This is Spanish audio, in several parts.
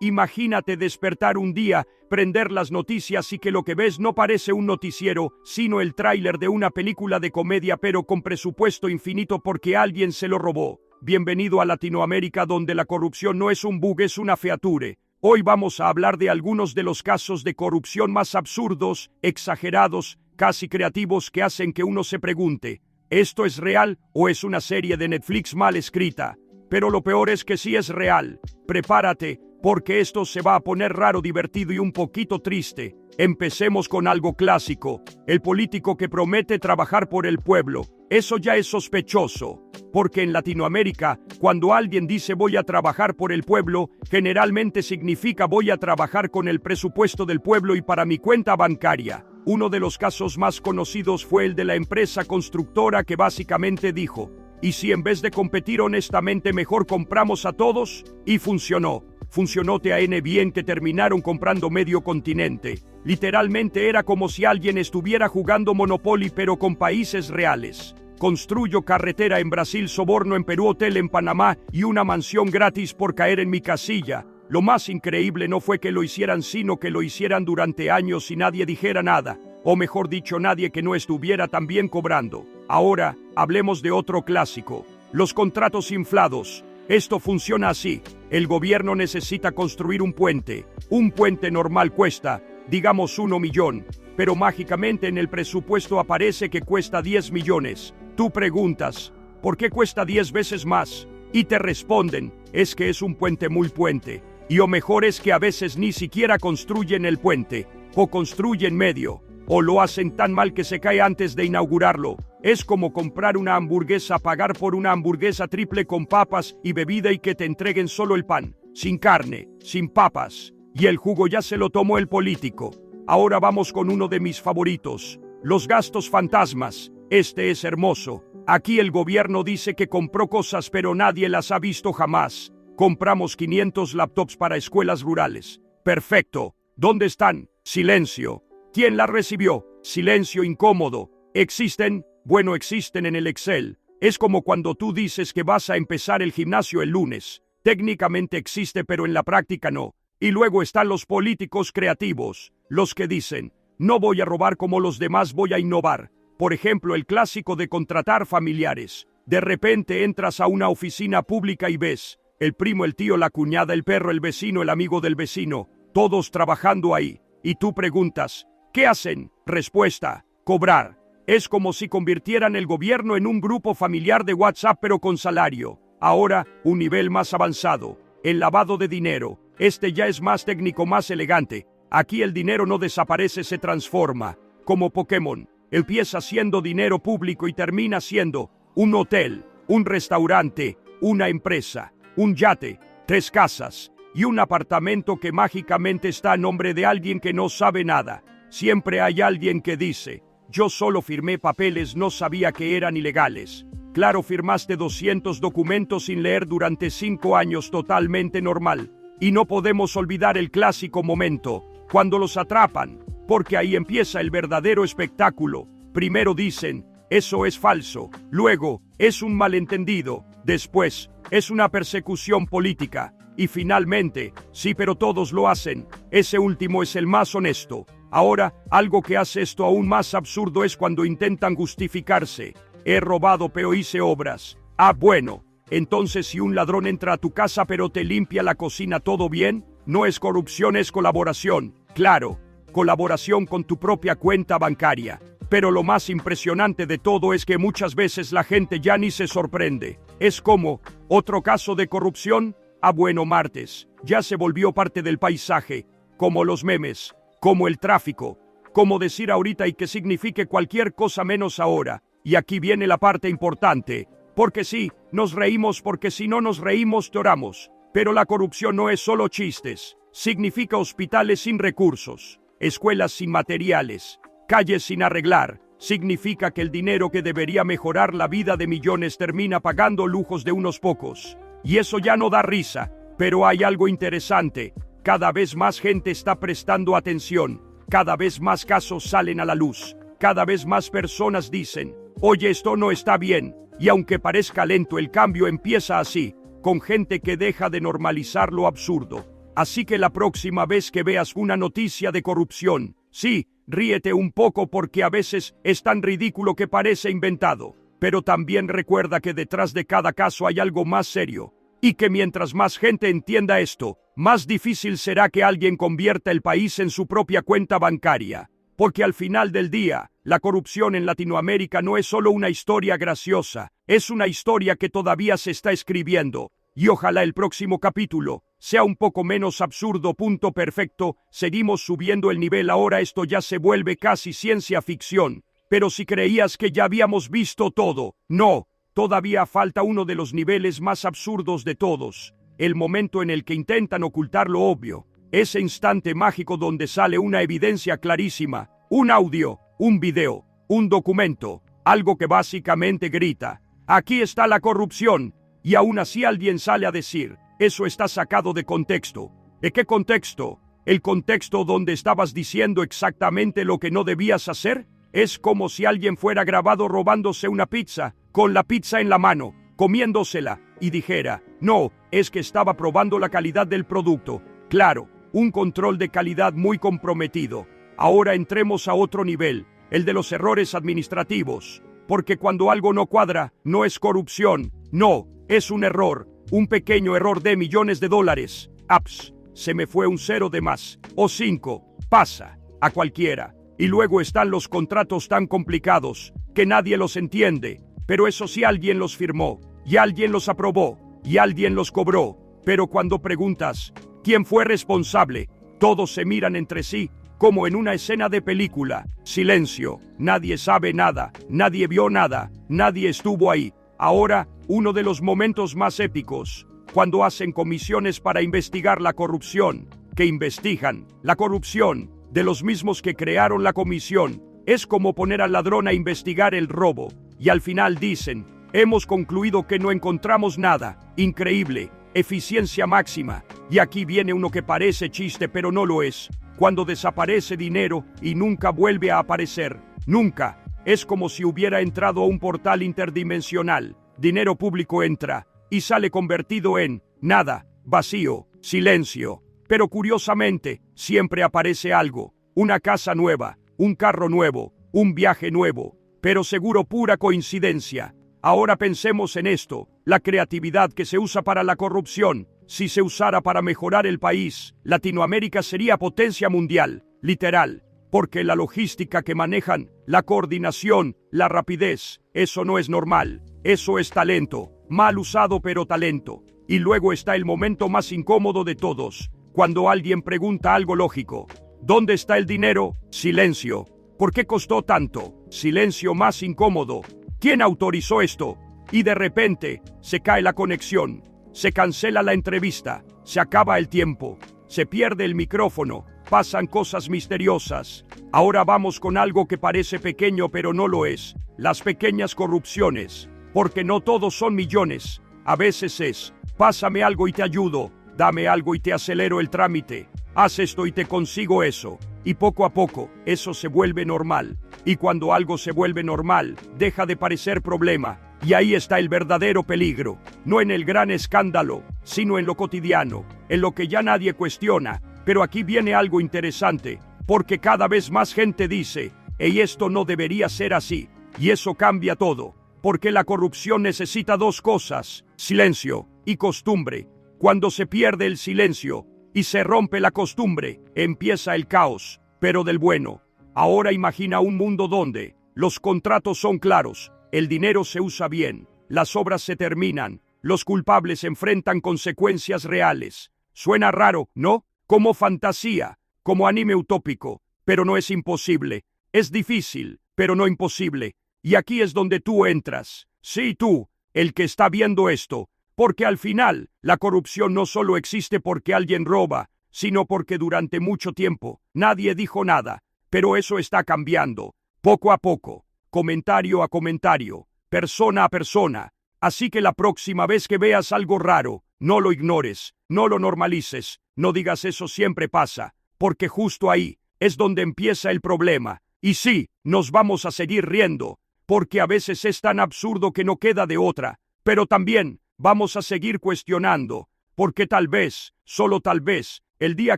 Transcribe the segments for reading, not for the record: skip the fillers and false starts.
Imagínate despertar un día, prender las noticias y que lo que ves no parece un noticiero, sino el tráiler de una película de comedia pero con presupuesto infinito porque alguien se lo robó. Bienvenido a Latinoamérica, donde la corrupción no es un bug, es una feature. Hoy vamos a hablar de algunos de los casos de corrupción más absurdos, exagerados, casi creativos que hacen que uno se pregunte, ¿esto es real o es una serie de Netflix mal escrita? Pero lo peor es que sí es real. Prepárate, porque esto se va a poner raro, divertido y un poquito triste. Empecemos con algo clásico, el político que promete trabajar por el pueblo. Eso ya es sospechoso, porque en Latinoamérica, cuando alguien dice voy a trabajar por el pueblo, generalmente significa voy a trabajar con el presupuesto del pueblo y para mi cuenta bancaria. Uno de los casos más conocidos fue el de la empresa constructora que básicamente dijo, ¿y si en vez de competir honestamente mejor compramos a todos? Y funcionó. Funcionó tan bien que terminaron comprando medio continente. Literalmente era como si alguien estuviera jugando Monopoly pero con países reales. Construyo carretera en Brasil, soborno en Perú, hotel en Panamá y una mansión gratis por caer en mi casilla. Lo más increíble no fue que lo hicieran, sino que lo hicieran durante años y nadie dijera nada. O mejor dicho, nadie que no estuviera también cobrando. Ahora, hablemos de otro clásico. Los contratos inflados. Esto funciona así. El gobierno necesita construir un puente. Un puente normal cuesta, digamos, 1 millón. Pero mágicamente en el presupuesto aparece que cuesta 10 millones. Tú preguntas, ¿por qué cuesta 10 veces más? Y te responden, es que es un puente muy puente. Y o mejor es que a veces ni siquiera construyen el puente, o construyen medio, o lo hacen tan mal que se cae antes de inaugurarlo. Es como comprar una hamburguesa, pagar por una hamburguesa triple con papas y bebida y que te entreguen solo el pan, sin carne, sin papas. Y el jugo ya se lo tomó el político. Ahora vamos con uno de mis favoritos, los gastos fantasmas. Este es hermoso. Aquí el gobierno dice que compró cosas pero nadie las ha visto jamás. Compramos 500 laptops para escuelas rurales. Perfecto. ¿Dónde están? Silencio. ¿Quién las recibió? Silencio incómodo. ¿Existen? Bueno, existen en el Excel. Es como cuando tú dices que vas a empezar el gimnasio el lunes. Técnicamente existe, pero en la práctica no. Y luego están los políticos creativos, los que dicen, no voy a robar como los demás, voy a innovar. Por ejemplo, el clásico de contratar familiares. De repente entras a una oficina pública y ves el primo, el tío, la cuñada, el perro, el vecino, el amigo del vecino, todos trabajando ahí. Y tú preguntas, ¿qué hacen? Respuesta, cobrar. Es como si convirtieran el gobierno en un grupo familiar de WhatsApp pero con salario. Ahora, un nivel más avanzado, el lavado de dinero. Este ya es más técnico, más elegante. Aquí el dinero no desaparece, se transforma. Como Pokémon, empieza siendo dinero público y termina siendo un hotel, un restaurante, una empresa, un yate, 3 casas y un apartamento que mágicamente está a nombre de alguien que no sabe nada. Siempre hay alguien que dice, yo solo firmé papeles, no sabía que eran ilegales. Claro, firmaste 200 documentos sin leer durante 5 años, totalmente normal. Y no podemos olvidar el clásico momento, cuando los atrapan, porque ahí empieza el verdadero espectáculo. Primero dicen, eso es falso, luego, es un malentendido, después, es una persecución política, y finalmente, sí, pero todos lo hacen, ese último es el más honesto. Ahora, algo que hace esto aún más absurdo es cuando intentan justificarse. He robado pero hice obras. Ah, bueno. Entonces si un ladrón entra a tu casa pero te limpia la cocina, ¿todo bien? No es corrupción, es colaboración. Claro, colaboración con tu propia cuenta bancaria. Pero lo más impresionante de todo es que muchas veces la gente ya ni se sorprende. Es como, ¿otro caso de corrupción? Ah, bueno, martes. Ya se volvió parte del paisaje. Como los memes. Como el tráfico, como decir ahorita y que signifique cualquier cosa menos ahora. Y aquí viene la parte importante, porque sí, nos reímos, porque si no nos reímos lloramos. Pero la corrupción no es solo chistes, significa hospitales sin recursos, escuelas sin materiales, calles sin arreglar. Significa que el dinero que debería mejorar la vida de millones termina pagando lujos de unos pocos. Y eso ya no da risa, pero hay algo interesante. Cada vez más gente está prestando atención, cada vez más casos salen a la luz, cada vez más personas dicen, oye, esto no está bien, y aunque parezca lento, el cambio empieza así, con gente que deja de normalizar lo absurdo. Así que la próxima vez que veas una noticia de corrupción, sí, ríete un poco porque a veces es tan ridículo que parece inventado. Pero también recuerda que detrás de cada caso hay algo más serio. Y que mientras más gente entienda esto, más difícil será que alguien convierta el país en su propia cuenta bancaria. Porque al final del día, la corrupción en Latinoamérica no es solo una historia graciosa, es una historia que todavía se está escribiendo. Y ojalá el próximo capítulo sea un poco menos absurdo. Perfecto, seguimos subiendo el nivel, ahora esto ya se vuelve casi ciencia ficción. Pero si creías que ya habíamos visto todo, no, todavía falta uno de los niveles más absurdos de todos. El momento en el que intentan ocultar lo obvio. Ese instante mágico donde sale una evidencia clarísima, un audio, un video, un documento, algo que básicamente grita: aquí está la corrupción. Y aún así alguien sale a decir: eso está sacado de contexto. ¿De qué contexto? ¿El contexto donde estabas diciendo exactamente lo que no debías hacer? Es como si alguien fuera grabado robándose una pizza, con la pizza en la mano, comiéndosela, y dijera: no, es que estaba probando la calidad del producto. Claro, un control de calidad muy comprometido. Ahora entremos a otro nivel, el de los errores administrativos. Porque cuando algo no cuadra, no es corrupción, no, es un error, un pequeño error de millones de dólares. Aps, se me fue un cero de más, o 5, pasa, a cualquiera. Y luego están los contratos tan complicados, que nadie los entiende, pero eso sí alguien los firmó, y alguien los aprobó, y alguien los cobró. Pero cuando preguntas, ¿quién fue responsable? Todos se miran entre sí, como en una escena de película. Silencio, nadie sabe nada, nadie vio nada, nadie estuvo ahí. Ahora, uno de los momentos más épicos, cuando hacen comisiones para investigar la corrupción, que investigan la corrupción de los mismos que crearon la comisión. Es como poner al ladrón a investigar el robo, y al final dicen: hemos concluido que no encontramos nada. Increíble, eficiencia máxima. Y aquí viene uno que parece chiste pero no lo es. Cuando desaparece dinero y nunca vuelve a aparecer. Nunca. Es como si hubiera entrado a un portal interdimensional. Dinero público entra y sale convertido en nada, vacío, silencio. Pero curiosamente, siempre aparece algo. Una casa nueva, un carro nuevo, un viaje nuevo. Pero seguro pura coincidencia. Ahora pensemos en esto, la creatividad que se usa para la corrupción. Si se usara para mejorar el país, Latinoamérica sería potencia mundial, literal. Porque la logística que manejan, la coordinación, la rapidez, eso no es normal. Eso es talento, mal usado pero talento. Y luego está el momento más incómodo de todos, cuando alguien pregunta algo lógico. ¿Dónde está el dinero? Silencio. ¿Por qué costó tanto? Silencio más incómodo. ¿Quién autorizó esto? Y de repente, se cae la conexión, se cancela la entrevista, se acaba el tiempo, se pierde el micrófono, pasan cosas misteriosas. Ahora vamos con algo que parece pequeño pero no lo es, las pequeñas corrupciones. Porque no todos son millones, a veces es: pásame algo y te ayudo, dame algo y te acelero el trámite, haz esto y te consigo eso. Y poco a poco, eso se vuelve normal. Y cuando algo se vuelve normal, deja de parecer problema. Y ahí está el verdadero peligro. No en el gran escándalo, sino en lo cotidiano, en lo que ya nadie cuestiona. Pero aquí viene algo interesante, porque cada vez más gente dice: «Ey, esto no debería ser así». Y eso cambia todo. Porque la corrupción necesita dos cosas: silencio y costumbre. Cuando se pierde el silencio y se rompe la costumbre, empieza el caos, pero del bueno. Ahora imagina un mundo donde los contratos son claros, el dinero se usa bien, las obras se terminan, los culpables enfrentan consecuencias reales. Suena raro, ¿no? Como fantasía, como anime utópico, pero no es imposible. Es difícil, pero no imposible. Y aquí es donde tú entras. Sí, tú, el que está viendo esto. Porque al final, la corrupción no solo existe porque alguien roba, sino porque durante mucho tiempo nadie dijo nada. Pero eso está cambiando, poco a poco, comentario a comentario, persona a persona. Así que la próxima vez que veas algo raro, no lo ignores, no lo normalices, no digas «eso siempre pasa», porque justo ahí es donde empieza el problema. Y sí, nos vamos a seguir riendo, porque a veces es tan absurdo que no queda de otra, pero también vamos a seguir cuestionando, porque tal vez, solo tal vez, El día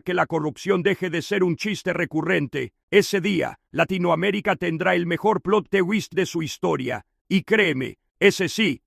que la corrupción deje de ser un chiste recurrente, ese día, Latinoamérica tendrá el mejor plot twist de su historia. Y créeme, ese sí,